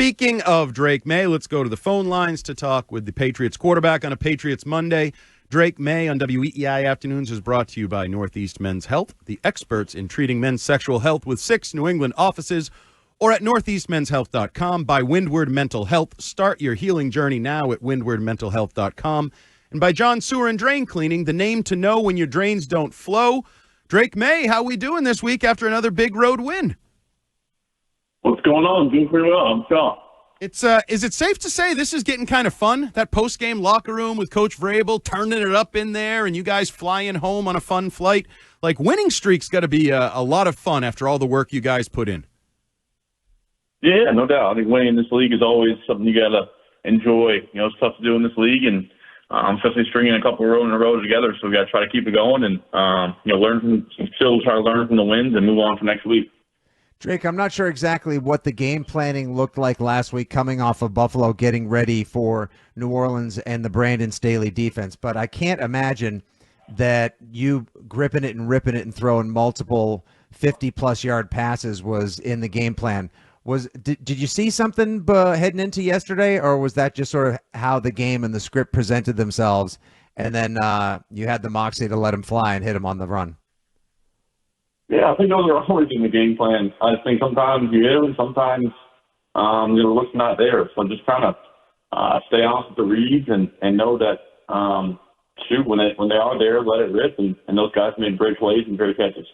Speaking of Drake Maye, let's go to the phone lines to talk with the Patriots quarterback on a Patriots Monday. Drake Maye on WEEI Afternoons is brought to you by Northeast Men's Health, the experts in treating men's sexual health with 6 New England offices, or at northeastmenshealth.com. By Windward Mental Health. Start your healing journey now at windwardmentalhealth.com. And by John Sewer and Drain Cleaning, the name to know when your drains don't flow. Drake Maye, how we doing this week after another big road win? What's going on? Doing pretty well. I'm sure. Is it safe to say this is getting kind of fun? That post-game locker room with Coach Vrabel turning it up in there and you guys flying home on a fun flight. Like, winning streaks got to be a lot of fun after all the work you guys put in. Yeah, no doubt. I think winning in this league is always something you got to enjoy. You know, it's tough to do in this league, and especially stringing a couple of in a row together. So we got to try to keep it going and, learn from still try to learn from the wins and move on for next week. Drake, I'm not sure exactly what the game planning looked like last week coming off of Buffalo getting ready for New Orleans and the Brandon Staley defense, but I can't imagine that you gripping it and ripping it and throwing multiple 50-plus yard passes was in the game plan. Did you see something heading into yesterday, or was that just sort of how the game and the script presented themselves, and then you had the moxie to let him fly and hit him on the run? Yeah, I think those are always in the game plan. I think sometimes you hit them, sometimes the look's not there. So just kind of stay on with the reads and know that, when they are there, let it rip. And those guys made great plays and great catches.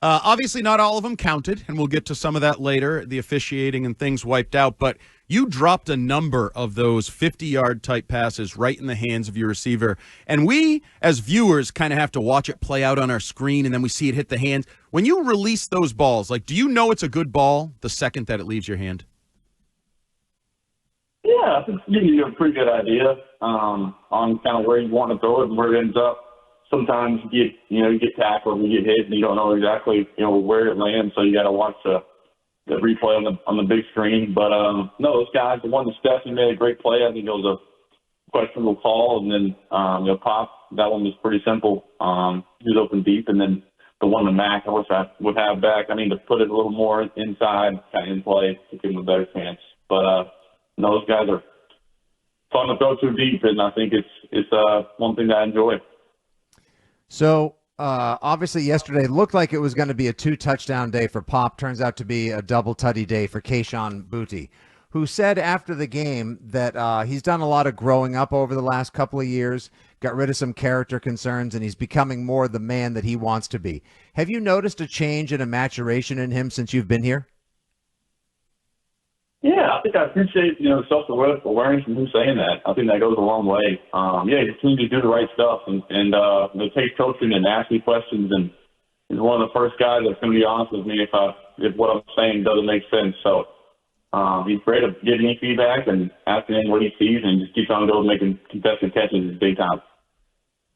Obviously, not all of them counted, and we'll get to some of that later, the officiating and things wiped out. But you dropped a number of those 50-yard type passes right in the hands of your receiver. And we, as viewers, kind of have to watch it play out on our screen, and then we see it hit the hands. When you release those balls, like, do you know it's a good ball the second that it leaves your hand? Yeah, I think you get a pretty good idea on kind of where you want to throw it and where it ends up. Sometimes you get tackled and you get hit and you don't know exactly, where it lands. So you got to watch the replay on the big screen. But, no, those guys, the one that Stephanie made a great play. I think it was a questionable call. And then, Pop, that one was pretty simple. He was open deep. And then the one to Mac, I wish I would have back. I need to put it a little more inside, kind of in play to give him a better chance. But, no, those guys are fun to throw too deep. And I think it's one thing that I enjoy. So, obviously yesterday looked like it was going to be a 2-touchdown day for Pop. Turns out to be a double-tutty day for Kahan Bouty, who said after the game that he's done a lot of growing up over the last couple of years, got rid of some character concerns, and he's becoming more the man that he wants to be. Have you noticed a change and a maturation in him since you've been here? Yeah, I think I appreciate, self-awareness and who's saying that. I think that goes a long way. He continues to do the right stuff and take coaching and ask me questions. And he's one of the first guys that's going to be honest with me if what I'm saying doesn't make sense. So he's great at getting me feedback and asking him what he sees and just keeps on going making contested catches big time.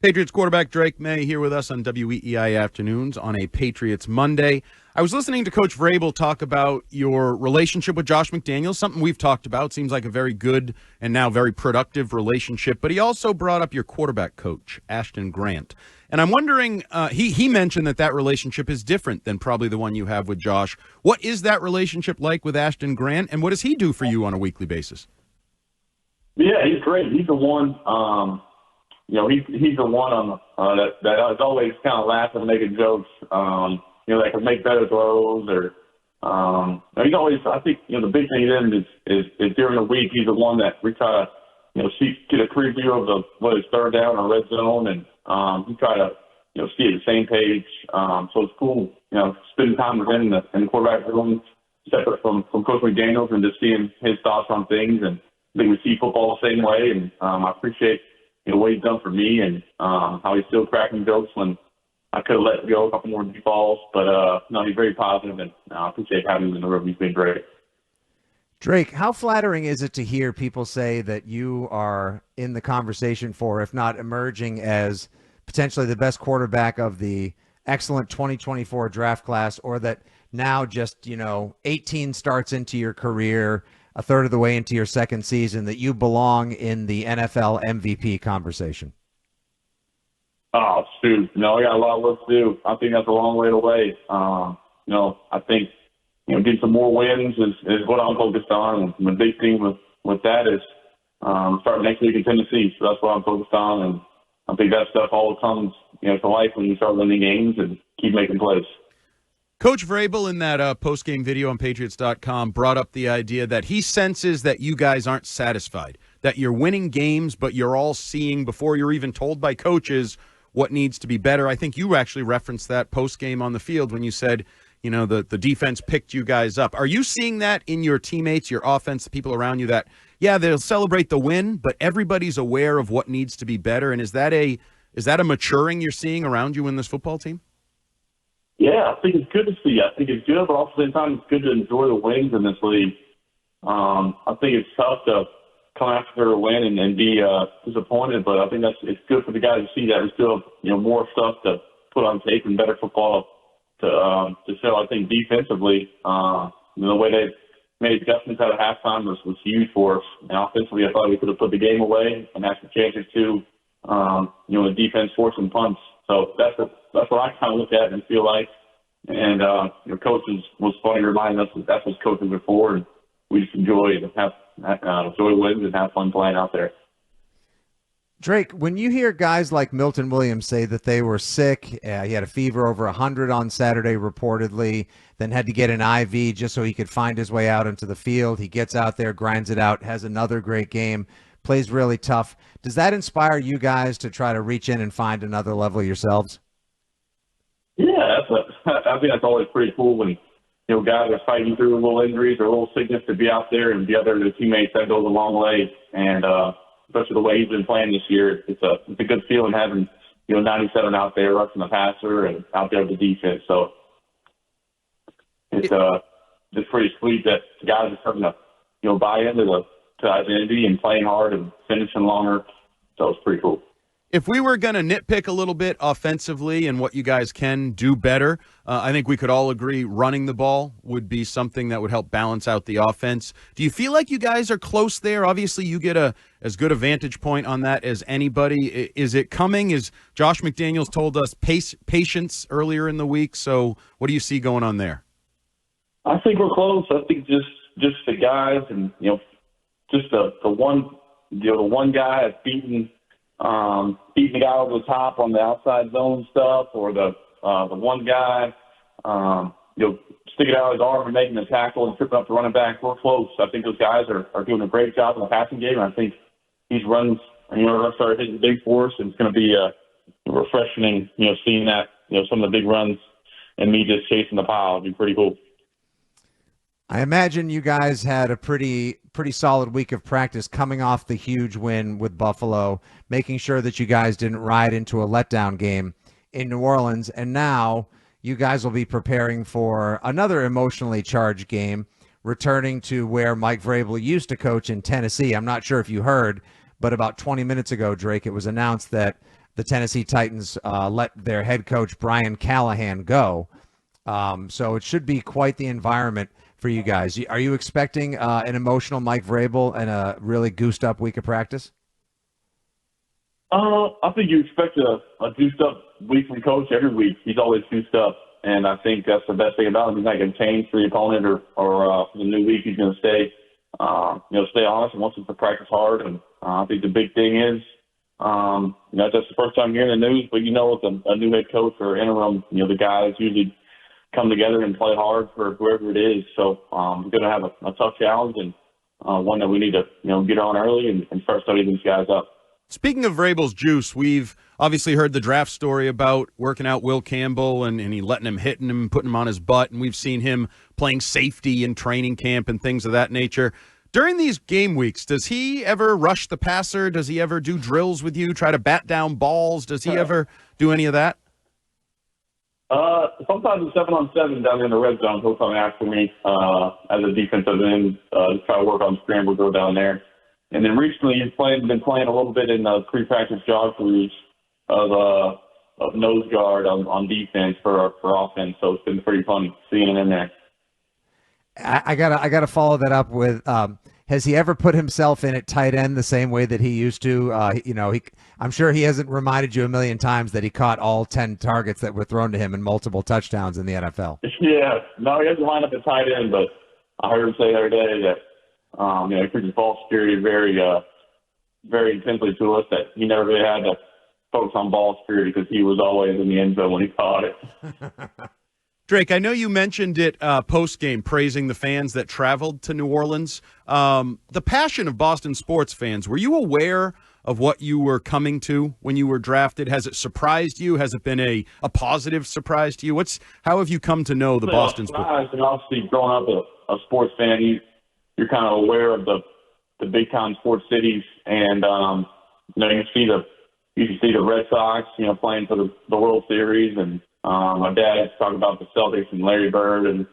Patriots quarterback Drake Maye here with us on WEEI Afternoons on a Patriots Monday. I was listening to Coach Vrabel talk about your relationship with Josh McDaniels, something we've talked about. Seems like a very good and now very productive relationship. But he also brought up your quarterback coach, Ashton Grant. And I'm wondering, he mentioned that relationship is different than probably the one you have with Josh. What is that relationship like with Ashton Grant, and what does he do for you on a weekly basis? Yeah, he's great. He's the one he's the one that is always kind of laughing and making jokes, that can make better throws or, he's always, I think, the big thing in him is during the week, he's the one that we try to, get a preview of what is third down or red zone and, we try to, see at the same page. So it's cool, spending time with him in the quarterback room, separate from Coach McDaniels and just seeing his thoughts on things. And I think we see football the same way. And, I appreciate, what he's done for me and how he's still cracking jokes when I could have let go a couple more deep balls. But, no, he's very positive, and I appreciate having him in the room. He's been great. Drake, how flattering is it to hear people say that you are in the conversation for, if not emerging as potentially the best quarterback of the excellent 2024 draft class, or that now just, 18 starts into your career, a third of the way into your second season, that you belong in the NFL MVP conversation? Oh, shoot. I got a lot of work to do. I think that's a long way away. I think get some more wins is what I'm focused on. And the big thing with that is starting next week in Tennessee. So that's what I'm focused on. And I think that stuff all comes, to life when you start winning games and keep making plays. Coach Vrabel in that post-game video on Patriots.com brought up the idea that he senses that you guys aren't satisfied, that you're winning games, but you're all seeing before you're even told by coaches what needs to be better. I think you actually referenced that post-game on the field when you said, the defense picked you guys up. Are you seeing that in your teammates, your offense, the people around you that, yeah, they'll celebrate the win, but everybody's aware of what needs to be better? And is that a maturing you're seeing around you in this football team? Yeah, I think it's good to see. I think it's good, but also at the same time, it's good to enjoy the wins in this league. I think it's tough to come after a win and be disappointed, but I think it's good for the guys to see that we still have more stuff to put on tape and better football to show. I think defensively, the way they made adjustments out of halftime was huge for us. And offensively, I thought we could have put the game away and had some chances to, the defense forcing punts. So that's what I kind of look at and feel like. And coaches was funny reminding us that that's what coaches are for, and we just enjoy wins and have fun playing out there. Drake, when you hear guys like Milton Williams say that they were sick, he had a fever over 100 on Saturday reportedly, then had to get an IV just so he could find his way out into the field. He gets out there, grinds it out, has another great game, plays really tough. Does that inspire you guys to try to reach in and find another level yourselves? Yeah, I think that's always pretty cool when guys are fighting through little injuries or a little sickness to be out there and be out there with their teammates. That goes a long way, and especially the way he's been playing this year, it's a good feeling having 97 out there rushing the passer and out there with the defense. So it's pretty sweet that the guys are starting to buy into the identity and playing hard and finishing longer. So it's pretty cool. If we were going to nitpick a little bit offensively and what you guys can do better, I think we could all agree running the ball would be something that would help balance out the offense. Do you feel like you guys are close there? Obviously, you get as good a vantage point on that as anybody. Is it coming? Is Josh McDaniels told us patience earlier in the week? So what do you see going on there? I think we're close. I think just the guys and just the one guy that's beating the guy over the top on the outside zone stuff, or the one guy sticking out his arm and making a tackle and tripping up the running back. We're close. I think those guys are doing a great job in the passing game. I think these runs are going to start hitting big for us, and it's going to be refreshing, seeing that some of the big runs and me just chasing the pile. It'd be pretty cool. I imagine you guys had a pretty solid week of practice coming off the huge win with Buffalo, making sure that you guys didn't ride into a letdown game in New Orleans. And now you guys will be preparing for another emotionally charged game, returning to where Mike Vrabel used to coach in Tennessee. I'm not sure if you heard, but about 20 minutes ago, Drake, it was announced that the Tennessee Titans let their head coach, Brian Callahan, go. So it should be quite the environment for you guys. Are you expecting an emotional Mike Vrabel and a really goosed up week of practice? I think you expect a juiced up week from coach every week. He's always juiced up, and I think that's the best thing about him. He's not going to change for the opponent or for the new week. He's going to stay honest and wants us to practice hard. And I think the big thing is, that's the first time hearing the news, but with a new head coach or interim, the guys usually come together and play hard for whoever it is. So we're going to have a tough challenge, and one that we need to get on early and start studying these guys up. Speaking of Vrabel's juice, we've obviously heard the draft story about working out Will Campbell and he letting him, hitting him, putting him on his butt, and we've seen him playing safety in training camp and things of that nature. During these game weeks, does he ever rush the passer? Does he ever do drills with you, try to bat down balls? Does he ever do any of that? Sometimes it's 7-on-7 down in the red zone. He'll come after me as a defensive end, just try to work on scramble, go down there. And then recently he's been playing a little bit in pre-practice jog throughs of nose guard on defense for offense. So it's been pretty fun seeing him in there. I gotta follow that up with has he ever put himself in at tight end the same way that he used to? I'm sure he hasn't reminded you a million times that he caught all 10 targets that were thrown to him and multiple touchdowns in the NFL. Yeah, no, he doesn't line up at tight end, but I heard him say the other day that he preaches ball security very, very intensely to us. That he never really had to focus on ball security because he was always in the end zone when he caught it. Drake, I know you mentioned it post-game, praising the fans that traveled to New Orleans. The passion of Boston sports fans, were you aware of what you were coming to when you were drafted? Has it surprised you? Has it been a positive surprise to you? How have you come to know the Boston sports? And obviously, growing up a sports fan, you're kind of aware of the big-time sports cities, and you can see the Red Sox, playing for the World Series, and my dad talked about the Celtics and Larry Bird and,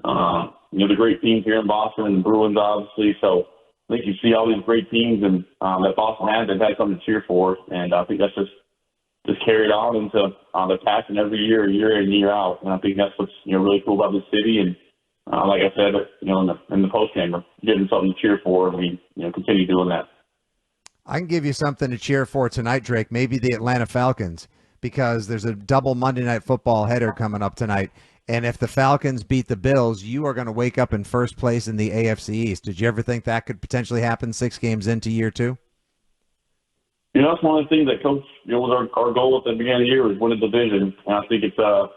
the great teams here in Boston and the Bruins, obviously. So I think you see all these great teams and that Boston has. They've had something to cheer for. And I think that's just carried on into the passion every year in, year out. And I think that's what's, really cool about the city. And like I said, in the post-game, we're getting something to cheer for. And we, continue doing that. I can give you something to cheer for tonight, Drake. Maybe the Atlanta Falcons, because there's a double Monday Night Football header coming up tonight. And if the Falcons beat the Bills, you are going to wake up in first place in the AFC East. Did you ever think that could potentially happen 6 games into year 2? It's one of the things that Coach, was our goal at the beginning of the year was win a division. And I think it's a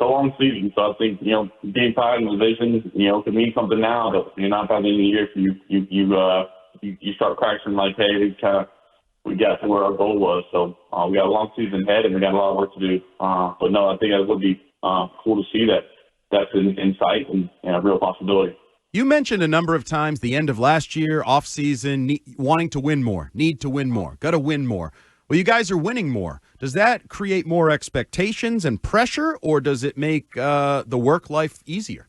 long season. So I think, being tied in the division, could mean something now, but not by the end of the year. You start practicing like, hey, we got to where our goal was. So we got a long season ahead, and we got a lot of work to do. But no, I think it would be cool to see that's in sight and a real possibility. You mentioned a number of times the end of last year, off-season, wanting to win more, need to win more, got to win more. Well, you guys are winning more. Does that create more expectations and pressure, or does it make the work life easier?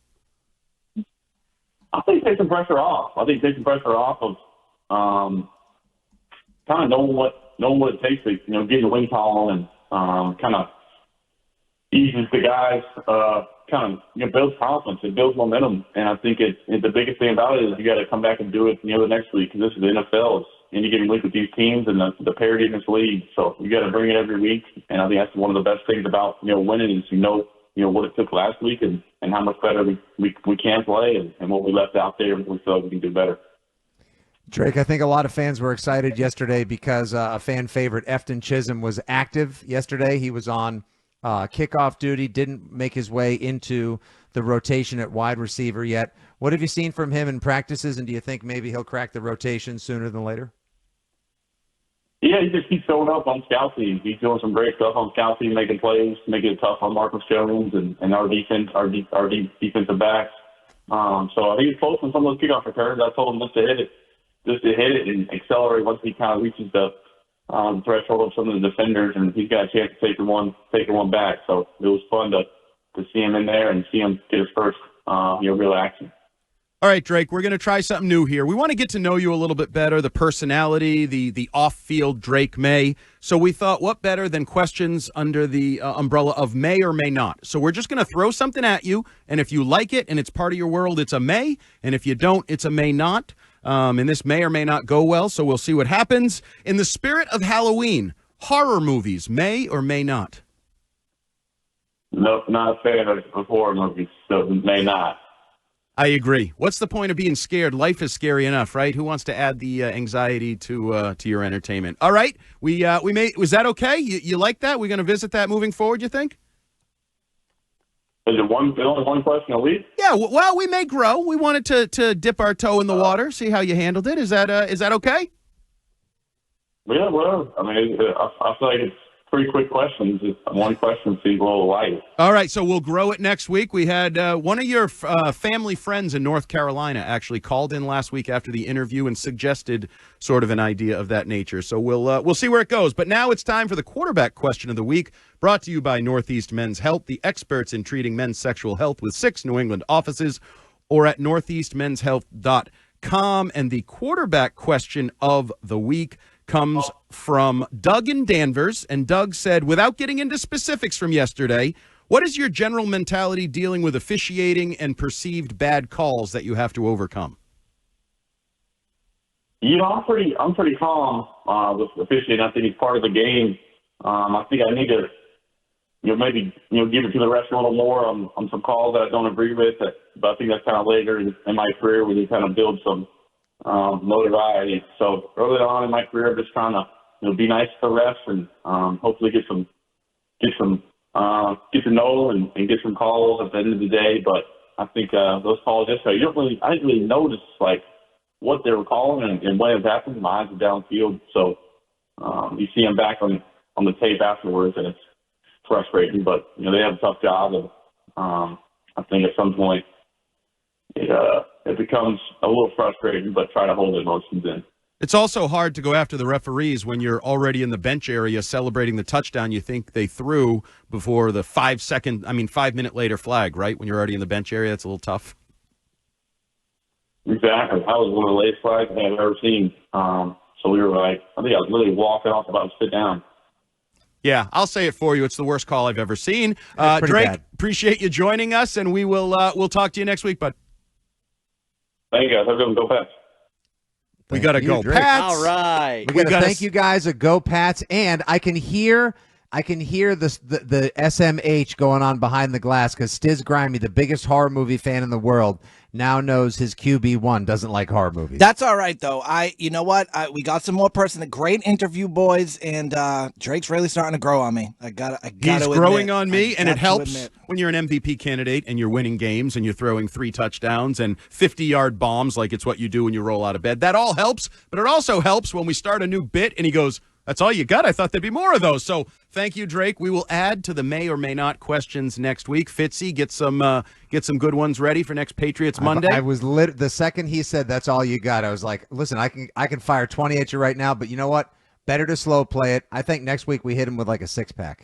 I think take some pressure off. I think take some pressure off of kind of knowing what it takes to, getting the win column and kind of eases the guys, builds confidence, it builds momentum. And I think the biggest thing about it is you got to come back and do it, the next week, because this is the NFL. It's any given week with these teams and the parity in this league. So you got to bring it every week. And I think that's one of the best things about, winning is, what it took last week and how much better we can play and what we left out there, we feel like we can do better. Drake, I think a lot of fans were excited yesterday because a fan favorite, Efton Chisholm, was active yesterday. He was on kickoff duty, didn't make his way into the rotation at wide receiver yet. What have you seen from him in practices, and do you think maybe he'll crack the rotation sooner than later? Yeah, he just keeps showing up on scout team. He's doing some great stuff on scout team, making plays, making it tough on Marcus Jones and our defense, our defensive backs. So he was close on some of those kickoff returns. I told him just to hit it and accelerate once he kind of reaches the threshold of some of the defenders, and he's got a chance to take the one back. So it was fun to see him in there and see him get his first real action. All right, Drake, we're going to try something new here. We want to get to know you a little bit better, the personality, the off-field Drake Maye. So we thought, what better than questions under the umbrella of may or may not? So we're just going to throw something at you, and if you like it and it's part of your world, it's a may, and if you don't, it's a may not. And this may or may not go well, so we'll see what happens. In the spirit of Halloween, horror movies, may or may not? Nope, not a fan of horror movies, so may not. I agree. What's the point of being scared? Life is scary enough, right? Who wants to add the anxiety to your entertainment? All right, we may. Was that okay? You like that? We're going to visit that moving forward, you think? Is it only one question a week? Yeah. Well, we may grow. We wanted to dip our toe in the water, see how you handled it. Is that okay? Yeah. Well, I mean, I feel like it's pretty quick questions. Just one question seems a little light. All right, so we'll grow it next week. We had one of your family friends in North Carolina actually called in last week after the interview and suggested sort of an idea of that nature. So we'll see where it goes. But now it's time for the quarterback question of the week, brought to you by Northeast Men's Health, the experts in treating men's sexual health with 6 New England offices, or at northeastmenshealth.com. And the quarterback question of the week comes from Doug in Danvers, and Doug said, without getting into specifics from yesterday, what is your general mentality dealing with officiating and perceived bad calls that you have to overcome? I'm pretty calm with officiating. I think it's part of the game. I think I need to, maybe give it to the rest a little more on some calls that I don't agree with. But I think that's kind of later in my career when you kind of build some notoriety. So early on in my career, I'm just trying to be nice to the refs and hopefully get to know and get some calls at the end of the day. But I think those calls yesterday, I didn't really notice like what they were calling and when it happened. My eyes are downfield, so you see them back on the tape afterwards, and it's frustrating. But they have a tough job, and I think at some point it becomes a little frustrating. But try to hold emotions in. It's also hard to go after the referees when you're already in the bench area celebrating the touchdown you think they threw before the 5 minute later flag, right? When you're already in the bench area, it's a little tough. Exactly. That was one of the latest flags I've ever seen. So we were like, I think I was literally walking off about to sit down. Yeah, I'll say it for you. It's the worst call I've ever seen. Drake, bad. appreciate you joining us, and we'll talk to you next week, bud. Thank you guys. Have a good one. Go Pats. We got to go, Drake. Pats. All right. We got to thank you guys at Go Pats, and I can hear the SMH going on behind the glass because Stiz Grimy, the biggest horror movie fan in the world, now knows his QB1 doesn't like horror movies. That's all right, though. You know what? We got some more person. Great interview, boys, and Drake's really starting to grow on me. He's growing on me, and it helps when you're an MVP candidate and you're winning games and you're throwing 3 touchdowns and 50-yard bombs like it's what you do when you roll out of bed. That all helps, but it also helps when we start a new bit and he goes, "That's all you got? I thought there'd be more of those." So thank you, Drake. We will add to the may or may not questions next week. Fitzy, get some good ones ready for next Patriots Monday. I was the second he said that's all you got, I was like, listen, I can fire 20 at you right now, but you know what? Better to slow play it. I think next week we hit him with like a 6-pack.